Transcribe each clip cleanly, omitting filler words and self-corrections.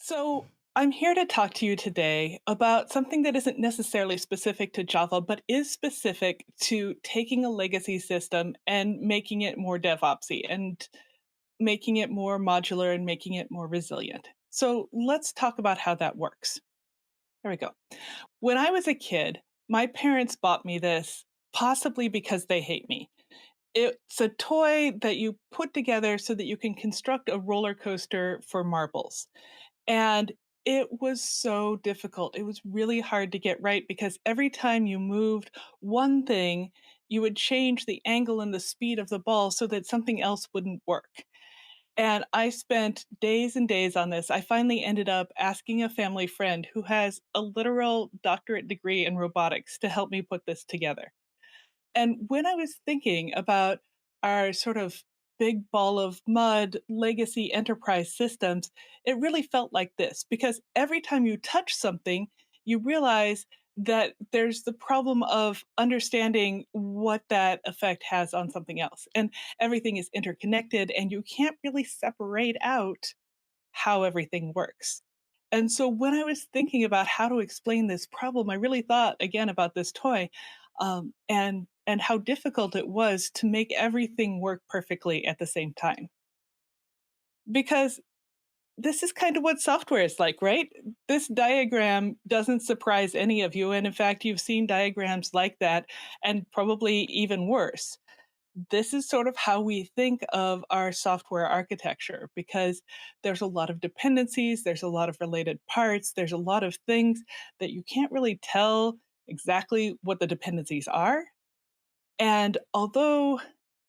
So, I'm here to talk to you today about something that isn't necessarily specific to Java, but is specific to taking a legacy system and making it more DevOpsy and making it more modular and making it more resilient. So, let's talk about how that works. There we go. When I was a kid, my parents bought me this, possibly because they hate me. It's a toy that you put together so that you can construct a roller coaster for marbles. And it was so difficult. It was really hard to get right because every time you moved one thing, you would change the angle and the speed of the ball so that something else wouldn't work. And I spent days and days on this. I finally ended up asking a family friend who has a literal doctorate degree in robotics to help me put this together. And when I was thinking about our sort of big ball of mud legacy enterprise systems, it really felt like this because every time you touch something, you realize that there's the problem of understanding what that effect has on something else. And everything is interconnected, and you can't really separate out how everything works. And so when I was thinking about how to explain this problem, I really thought again about this toy, and how difficult it was to make everything work perfectly at the same time. Because this is kind of what software is like, right? This diagram doesn't surprise any of you, and in fact, you've seen diagrams like that, and probably even worse. This is sort of how we think of our software architecture because there's a lot of dependencies, there's a lot of related parts, there's a lot of things that you can't really tell exactly what the dependencies are. And although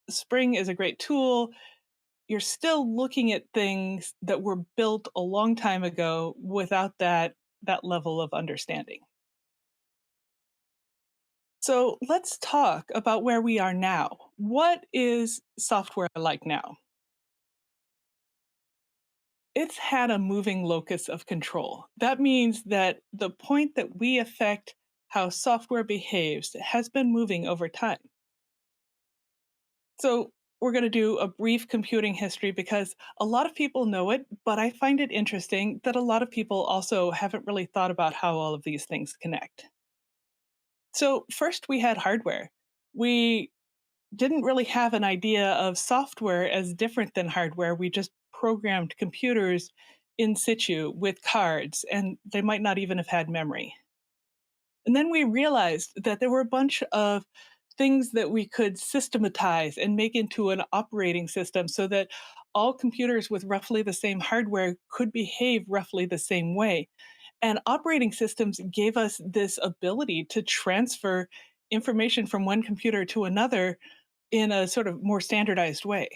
Spring is a great tool, you're still looking at things that were built a long time ago without that level of understanding. So let's talk about where we are now. What is software like now? It's had a moving locus of control. That means that the point that we affect how software behaves has been moving over time. So, we're going to do a brief computing history because a lot of people know it, but I find it interesting that a lot of people also haven't really thought about how all of these things connect. So, first we had hardware. We didn't really have an idea of software as different than hardware. We just programmed computers in situ with cards, and they might not even have had memory. And then we realized that there were a bunch of things that we could systematize and make into an operating system so that all computers with roughly the same hardware could behave roughly the same way. And operating systems gave us this ability to transfer information from one computer to another in a sort of more standardized way.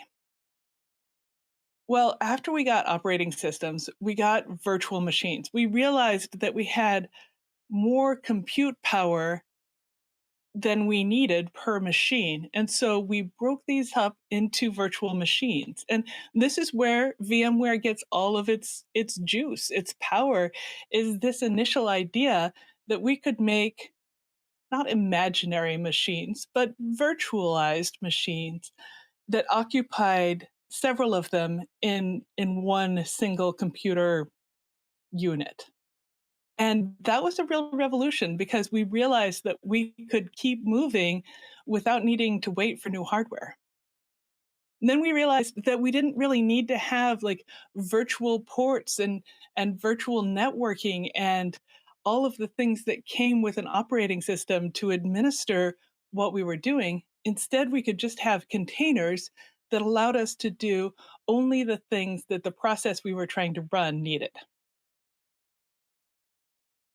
Well, after we got operating systems, we got virtual machines. We realized that we had more compute power than we needed per machine. And so we broke these up into virtual machines. And this is where VMware gets all of its juice, its power is this initial idea that we could make not imaginary machines, but virtualized machines that occupied several of them in one single computer unit. And that was a real revolution because we realized that we could keep moving without needing to wait for new hardware. And then we realized that we didn't really need to have like virtual ports and virtual networking and all of the things that came with an operating system to administer what we were doing. Instead, we could just have containers that allowed us to do only the things that the process we were trying to run needed.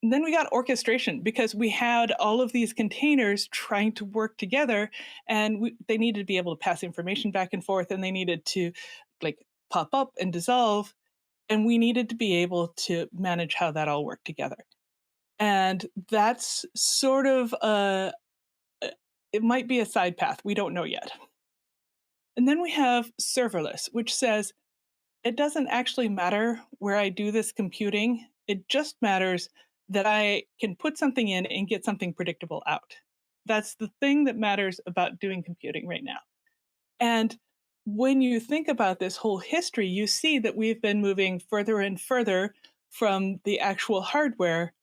And then we got orchestration because we had all of these containers trying to work together, and they needed to be able to pass information back and forth, and they needed to like pop up and dissolve, and we needed to be able to manage how that all worked together. And that's sort of it might be a side path. We don't know yet. And then we have serverless, which says it doesn't actually matter where I do this computing. It just matters that I can put something in and get something predictable out. That's the thing that matters about doing computing right now. And when you think about this whole history, you see that we've been moving further and further from the actual hardware,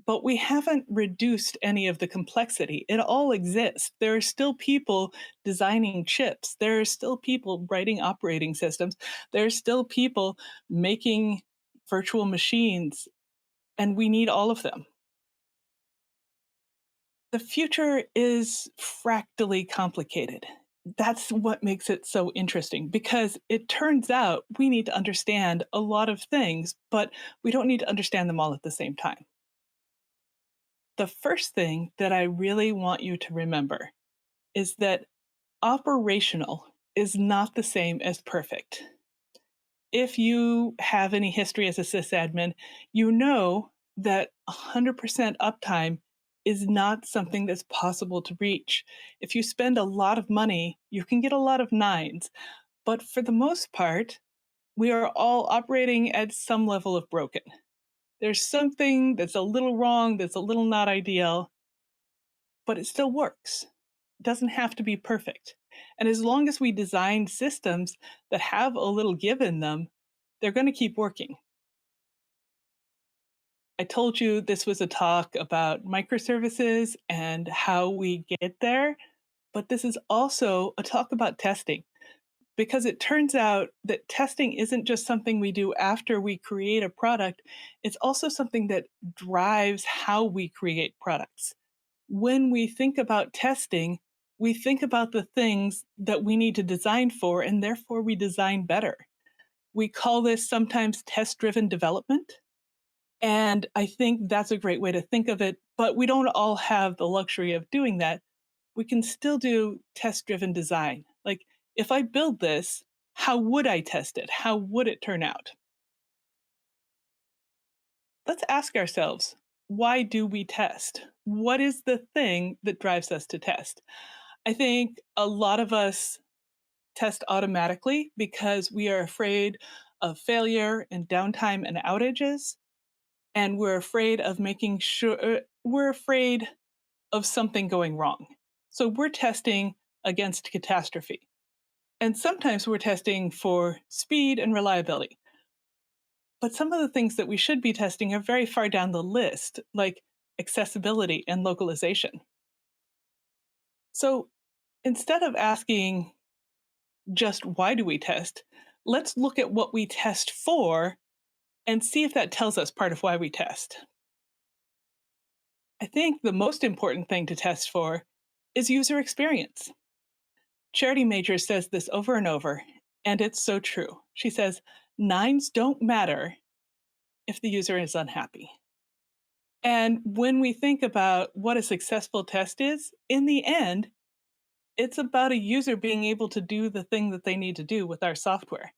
but we haven't reduced any of the complexity. It all exists. There are still people designing chips. There are still people writing operating systems. There are still people making virtual machines, and we need all of them. The future is fractally complicated. That's what makes it so interesting because it turns out we need to understand a lot of things, but we don't need to understand them all at the same time. The first thing that I really want you to remember is that operational is not the same as perfect. If you have any history as a sysadmin, you know that 100% uptime is not something that's possible to reach. If you spend a lot of money, you can get a lot of nines. But for the most part, we are all operating at some level of broken. There's something that's a little wrong, that's a little not ideal, but it still works. It doesn't have to be perfect. And as long as we design systems that have a little give in them, they're going to keep working. I told you this was a talk about microservices and how we get there, but this is also a talk about testing because it turns out that testing isn't just something we do after we create a product, it's also something that drives how we create products. When we think about testing, we think about the things that we need to design for, and therefore we design better. We call this sometimes test driven development. And I think that's a great way to think of it. But we don't all have the luxury of doing that. We can still do test driven design. Like, if I build this, how would I test it? How would it turn out? Let's ask ourselves, why do we test? What is the thing that drives us to test? I think a lot of us test automatically because we are afraid of failure and downtime and outages. And we're afraid of making sure, we're afraid of something going wrong. So we're testing against catastrophe. And sometimes we're testing for speed and reliability. But some of the things that we should be testing are very far down the list, like accessibility and localization. So instead of asking just why do we test, let's look at what we test for and see if that tells us part of why we test. I think the most important thing to test for is user experience. Charity Major says this over and over, and it's so true. She says, nines don't matter if the user is unhappy. And when we think about what a successful test is, in the end, it's about a user being able to do the thing that they need to do with our software.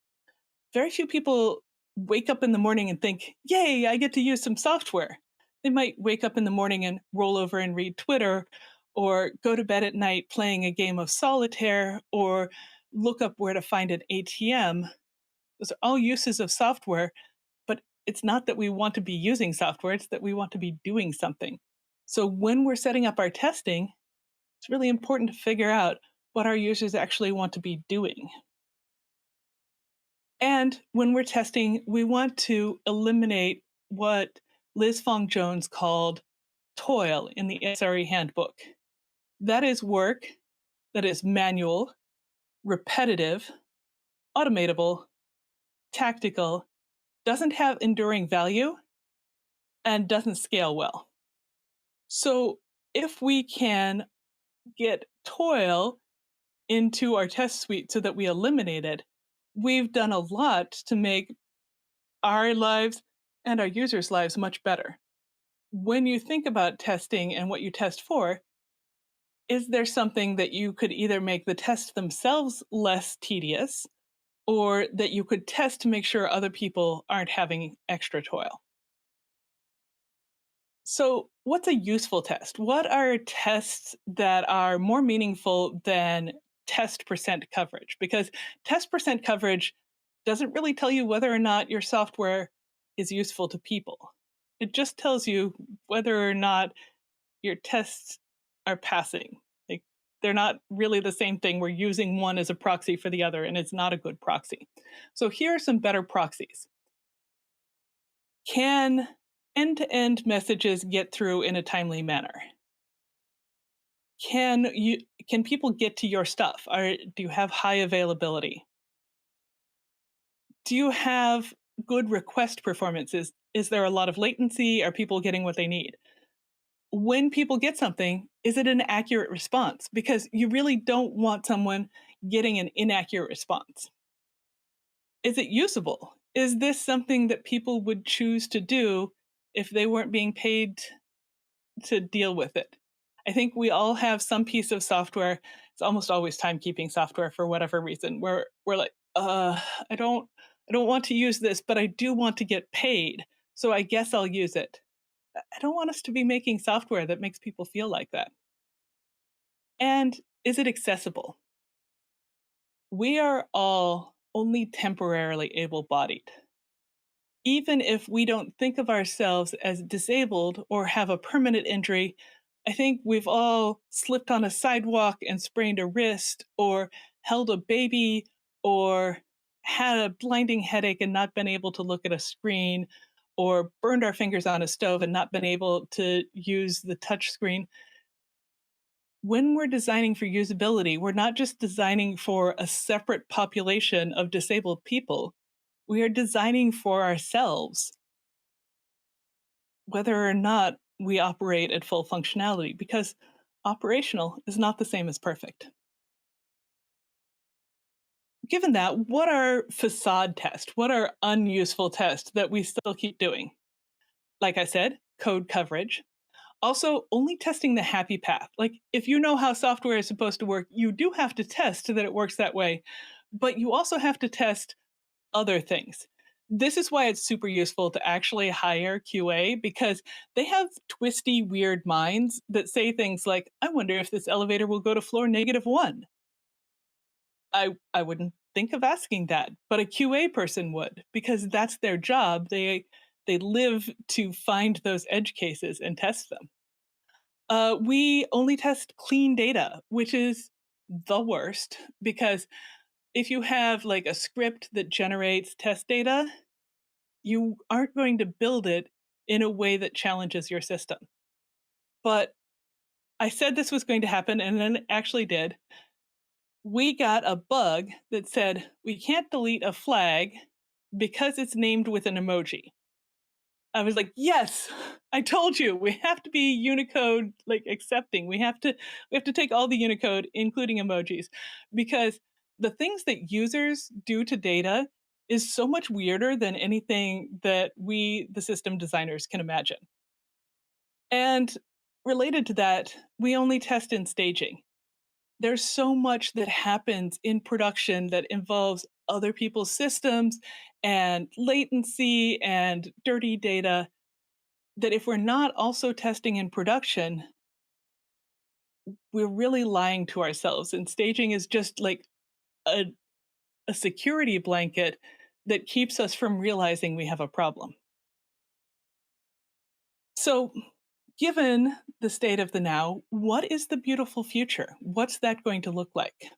Very few people wake up in the morning and think, yay, I get to use some software. They might wake up in the morning and roll over and read Twitter, or go to bed at night playing a game of solitaire, or look up where to find an ATM. Those are all uses of software, but it's not that we want to be using software, it's that we want to be doing something. So when we're setting up our testing, it's really important to figure out what our users actually want to be doing. And when we're testing, we want to eliminate what Liz Fong Jones called toil in the SRE handbook. That is work that is manual, repetitive, automatable, tactical, doesn't have enduring value, and doesn't scale well. So if we can get toil into our test suite so that we eliminate it, we've done a lot to make our lives and our users' lives much better. When you think about testing and what you test for, is there something that you could either make the tests themselves less tedious or that you could test to make sure other people aren't having extra toil? So, what's a useful test? What are tests that are more meaningful than test percent coverage? Because test percent coverage doesn't really tell you whether or not your software is useful to people. It just tells you whether or not your tests are passing. Like, they're not really the same thing. We're using one as a proxy for the other, and it's not a good proxy. So here are some better proxies. Can end-to-end messages get through in a timely manner? Can people get to your stuff? Do you have high availability? Do you have good request performances? Is there a lot of latency? Are people getting what they need? When people get something, is it an accurate response? Because you really don't want someone getting an inaccurate response. Is it usable? Is this something that people would choose to do if they weren't being paid to deal with it? I think we all have some piece of software. It's almost always timekeeping software for whatever reason. Where we're like, I don't want to use this, but I do want to get paid, so I guess I'll use it. I don't want us to be making software that makes people feel like that. And is it accessible? We are all only temporarily able bodied. Even if we don't think of ourselves as disabled or have a permanent injury, I think we've all slipped on a sidewalk and sprained a wrist, or held a baby, or had a blinding headache and not been able to look at a screen, or burned our fingers on a stove and not been able to use the touch screen. When we're designing for usability, we're not just designing for a separate population of disabled people. We are designing for ourselves, whether or not we operate at full functionality, because operational is not the same as perfect. Given that, what are facade tests? What are unuseful tests that we still keep doing? Like I said, code coverage. Also, only testing the happy path. Like, if you know how software is supposed to work, you do have to test that it works that way. But you also have to test other things. This is why it's super useful to actually hire QA, because they have twisty, weird minds that say things like, I wonder if this elevator will go to floor -1. I wouldn't think of asking that, but a QA person would, because that's their job. They live to find those edge cases and test them. We only test clean data, which is the worst, because if you have like a script that generates test data, you aren't going to build it in a way that challenges your system. But I said this was going to happen, and then it actually did. We got a bug that said we can't delete a flag because it's named with an emoji. I was like, yes, I told you, we have to be Unicode like accepting. We have to take all the Unicode, including emojis, because the things that users do to data is so much weirder than anything that we, the system designers, can imagine. And related to that, we only test in staging. There's so much that happens in production that involves other people's systems and latency and dirty data, that if we're not also testing in production, we're really lying to ourselves. And staging is just like a, a security blanket that keeps us from realizing we have a problem. So, given the state of the now, what is the beautiful future? What's that going to look like?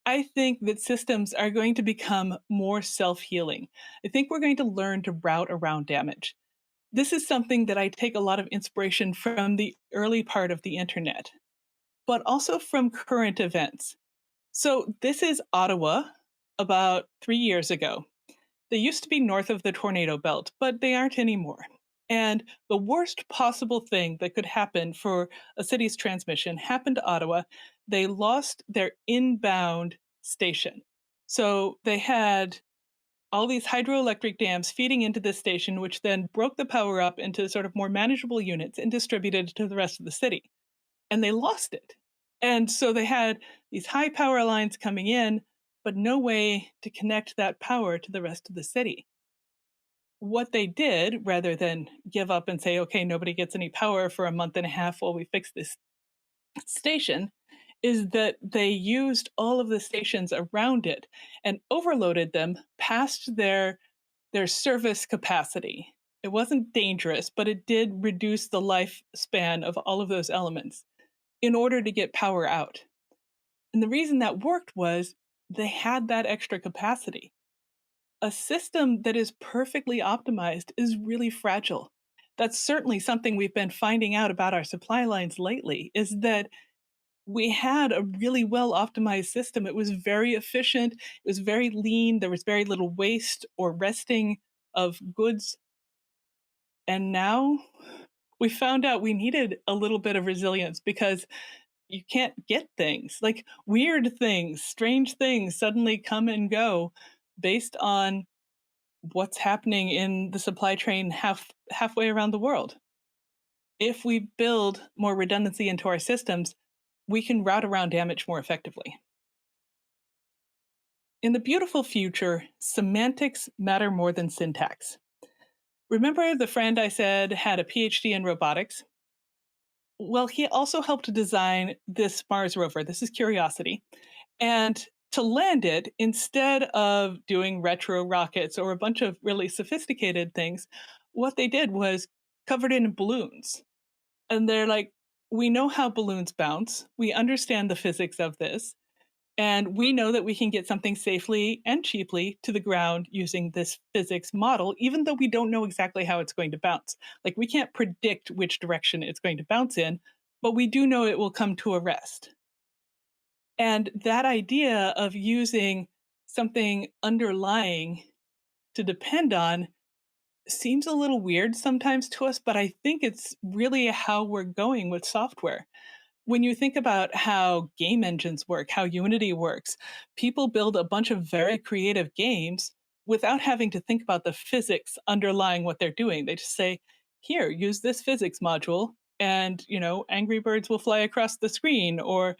I think that systems are going to become more self healing. I think we're going to learn to route around damage. This is something that I take a lot of inspiration from the early part of the internet, but also from current events. So, this is Ottawa about 3 years ago. They used to be north of the tornado belt, but they aren't anymore. And the worst possible thing that could happen for a city's transmission happened to Ottawa. They lost their inbound station. So they had all these hydroelectric dams feeding into this station, which then broke the power up into sort of more manageable units and distributed it to the rest of the city. And they lost it. And so they had these high power lines coming in, but no way to connect that power to the rest of the city. What they did, rather than give up and say, okay, nobody gets any power for a month and a half while we fix this station, is that they used all of the stations around it and overloaded them past their service capacity. It wasn't dangerous, but it did reduce the lifespan of all of those elements in order to get power out. And the reason that worked was they had that extra capacity. A system that is perfectly optimized is really fragile. That's certainly something we've been finding out about our supply lines lately, is that we had a really well optimized system. It was very efficient, it was very lean, there was very little waste or resting of goods. And now we found out we needed a little bit of resilience because you can't get things like weird things, strange things suddenly come and go based on what's happening in the supply chain halfway around the world. If we build more redundancy into our systems, we can route around damage more effectively. In the beautiful future, semantics matter more than syntax. Remember the friend I said had a PhD in robotics? Well, he also helped design this Mars rover. This is Curiosity. And to land it, instead of doing retro rockets or a bunch of really sophisticated things, what they did was covered it in balloons. And they're like, we know how balloons bounce. We understand the physics of this. And we know that we can get something safely and cheaply to the ground using this physics model, even though we don't know exactly how it's going to bounce. Like, we can't predict which direction it's going to bounce in, but we do know it will come to a rest. And that idea of using something underlying to depend on seems a little weird sometimes to us, but I think it's really how we're going with software. When you think about how game engines work, how Unity works, people build a bunch of very creative games without having to think about the physics underlying what they're doing. They just say, here, use this physics module, and Angry Birds will fly across the screen, or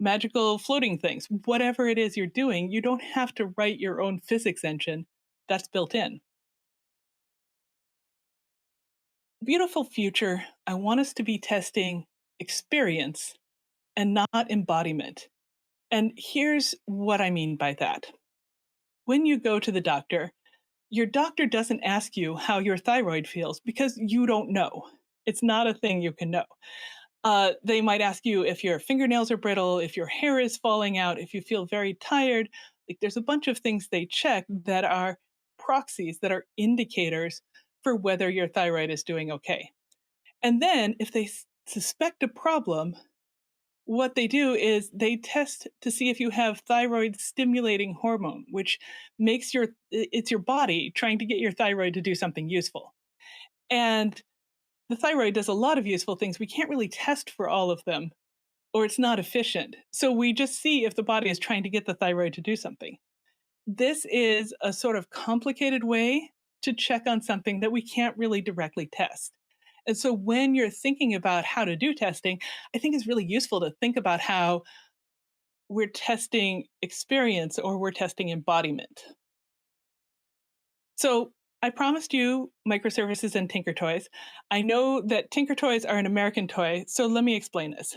magical floating things. Whatever it is you're doing, you don't have to write your own physics engine. That's built in. Beautiful future, I want us to be testing experience and not embodiment. And here's what I mean by that. When you go to the doctor, your doctor doesn't ask you how your thyroid feels because you don't know. It's not a thing you can know. They might ask you if your fingernails are brittle, if your hair is falling out, if you feel very tired. Like, there's a bunch of things they check that are proxies, that are indicators for whether your thyroid is doing okay. And then if they suspect a problem, what they do is they test to see if you have thyroid stimulating hormone, which makes it's your body trying to get your thyroid to do something useful. And the thyroid does a lot of useful things. We can't really test for all of them, or it's not efficient. So we just see if the body is trying to get the thyroid to do something. This is a sort of complicated way to check on something that we can't really directly test. And so when you're thinking about how to do testing, I think it's really useful to think about how we're testing experience or we're testing embodiment. So I promised you microservices and Tinkertoys. I know that Tinkertoys are an American toy, so let me explain this.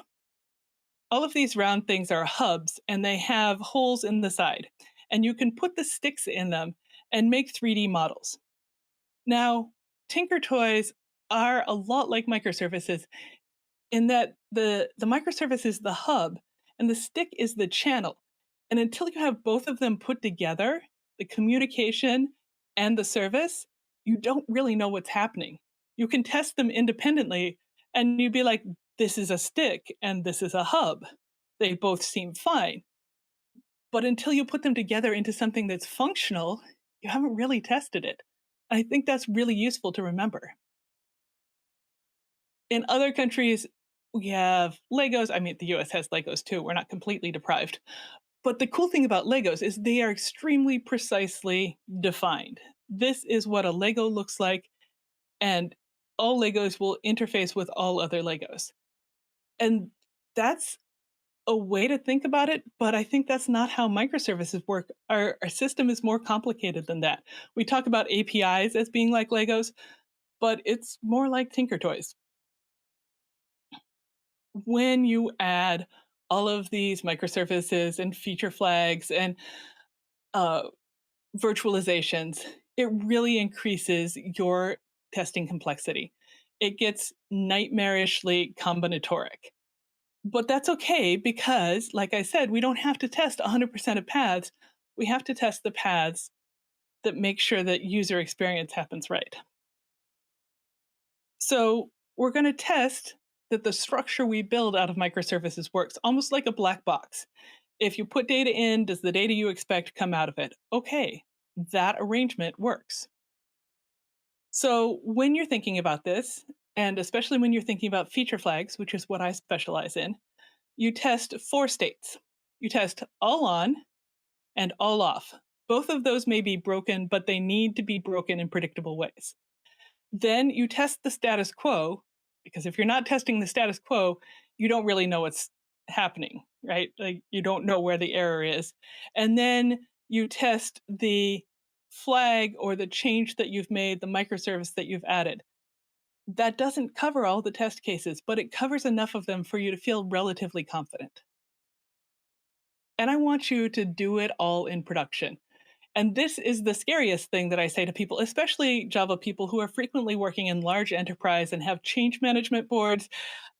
All of these round things are hubs and they have holes in the side, and you can put the sticks in them and make 3D models. Now, Tinkertoys are a lot like microservices in that the microservice is the hub and the stick is the channel. And until you have both of them put together, the communication and the service, you don't really know what's happening. You can test them independently and you'd be like, this is a stick and this is a hub. They both seem fine. But until you put them together into something that's functional, you haven't really tested it. I think that's really useful to remember. In other countries, we have Legos. I mean, the US has Legos too. We're not completely deprived. But the cool thing about Legos is they are extremely precisely defined. This is what a Lego looks like, and all Legos will interface with all other Legos. And that's a way to think about it, but I think that's not how microservices work. Our system is more complicated than that. We talk about APIs as being like Legos, but it's more like Tinkertoys. When you add all of these microservices and feature flags and uh, virtualizations, it really increases your testing complexity. It gets nightmarishly combinatoric. But that's okay because, like I said, we don't have to test 100% of paths. We have to test the paths that make sure that user experience happens right. So we're going to test that the structure we build out of microservices works almost like a black box. If you put data in, does the data you expect come out of it? Okay, that arrangement works. So when you're thinking about this, and especially when you're thinking about feature flags, which is what I specialize in, you test four states. You test all on and all off. Both of those may be broken, but they need to be broken in predictable ways. Then you test the status quo, because if you're not testing the status quo, you don't really know what's happening, right? Like you don't know where the error is. And then you test the flag or the change that you've made, the microservice that you've added. That doesn't cover all the test cases, but it covers enough of them for you to feel relatively confident. And I want you to do it all in production. And this is the scariest thing that I say to people, especially Java people who are frequently working in large enterprise and have change management boards.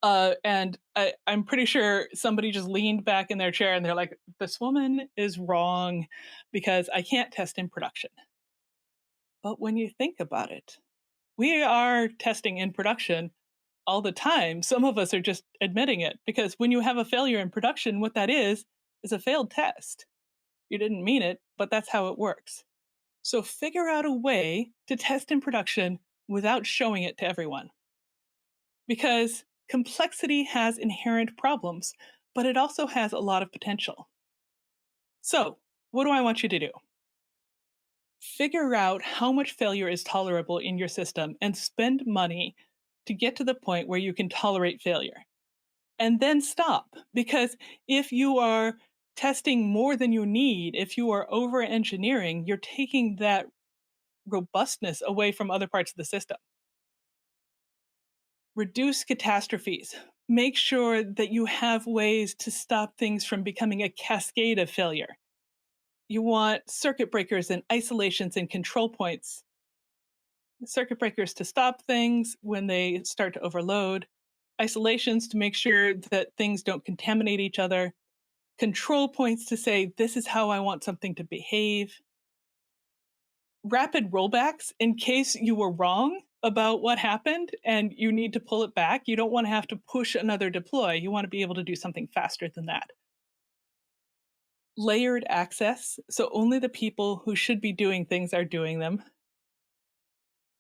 I'm pretty sure somebody just leaned back in their chair and they're like, this woman is wrong because I can't test in production. But when you think about it, we are testing in production all the time. Some of us are just admitting it because when you have a failure in production, what that is a failed test. You didn't mean it, but that's how it works. So figure out a way to test in production without showing it to everyone. Because complexity has inherent problems, but it also has a lot of potential. So, what do I want you to do? Figure out how much failure is tolerable in your system and spend money to get to the point where you can tolerate failure. And then stop. Because if you are testing more than you need, if you are over engineering, you're taking that robustness away from other parts of the system. Reduce catastrophes. Make sure that you have ways to stop things from becoming a cascade of failure. You want circuit breakers and isolations and control points. Circuit breakers to stop things when they start to overload, isolations to make sure that things don't contaminate each other, control points to say, this is how I want something to behave, rapid rollbacks in case you were wrong about what happened and you need to pull it back. You don't want to have to push another deploy. You want to be able to do something faster than that. Layered access, so only the people who should be doing things are doing them.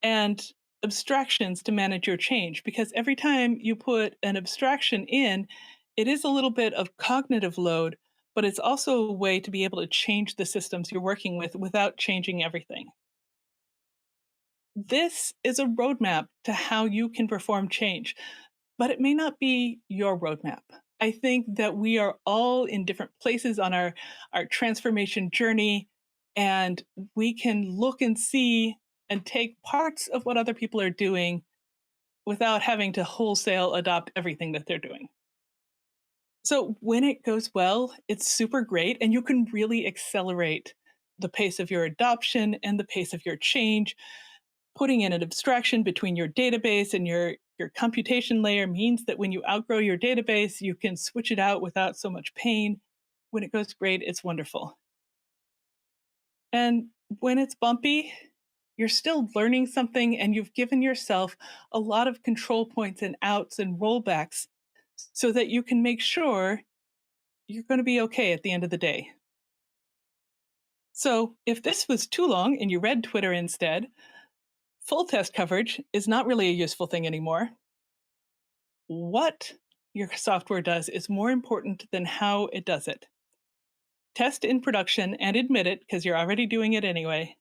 And abstractions to manage your change, because every time you put an abstraction in, it is a little bit of cognitive load, but it's also a way to be able to change the systems you're working with without changing everything. This is a roadmap to how you can perform change, but it may not be your roadmap. I think that we are all in different places on our transformation journey, and we can look and see and take parts of what other people are doing without having to wholesale adopt everything that they're doing. So when it goes well, it's super great, and you can really accelerate the pace of your adoption and the pace of your change. Putting in an abstraction between your database and your computation layer means that when you outgrow your database, you can switch it out without so much pain. When it goes great, it's wonderful. And when it's bumpy, you're still learning something and you've given yourself a lot of control points and outs and rollbacks so that you can make sure you're going to be okay at the end of the day. So if this was too long and you read Twitter instead, full test coverage is not really a useful thing anymore. What your software does is more important than how it does it. Test in production and admit it because you're already doing it anyway.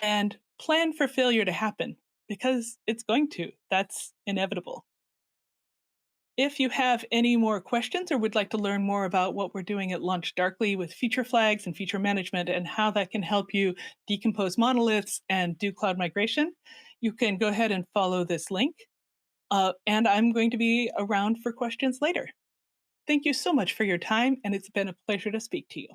And plan for failure to happen because it's going to. That's inevitable. If you have any more questions or would like to learn more about what we're doing at LaunchDarkly with feature flags and feature management and how that can help you decompose monoliths and do cloud migration, you can go ahead and follow this link. And I'm going to be around for questions later. Thank you so much for your time, and it's been a pleasure to speak to you.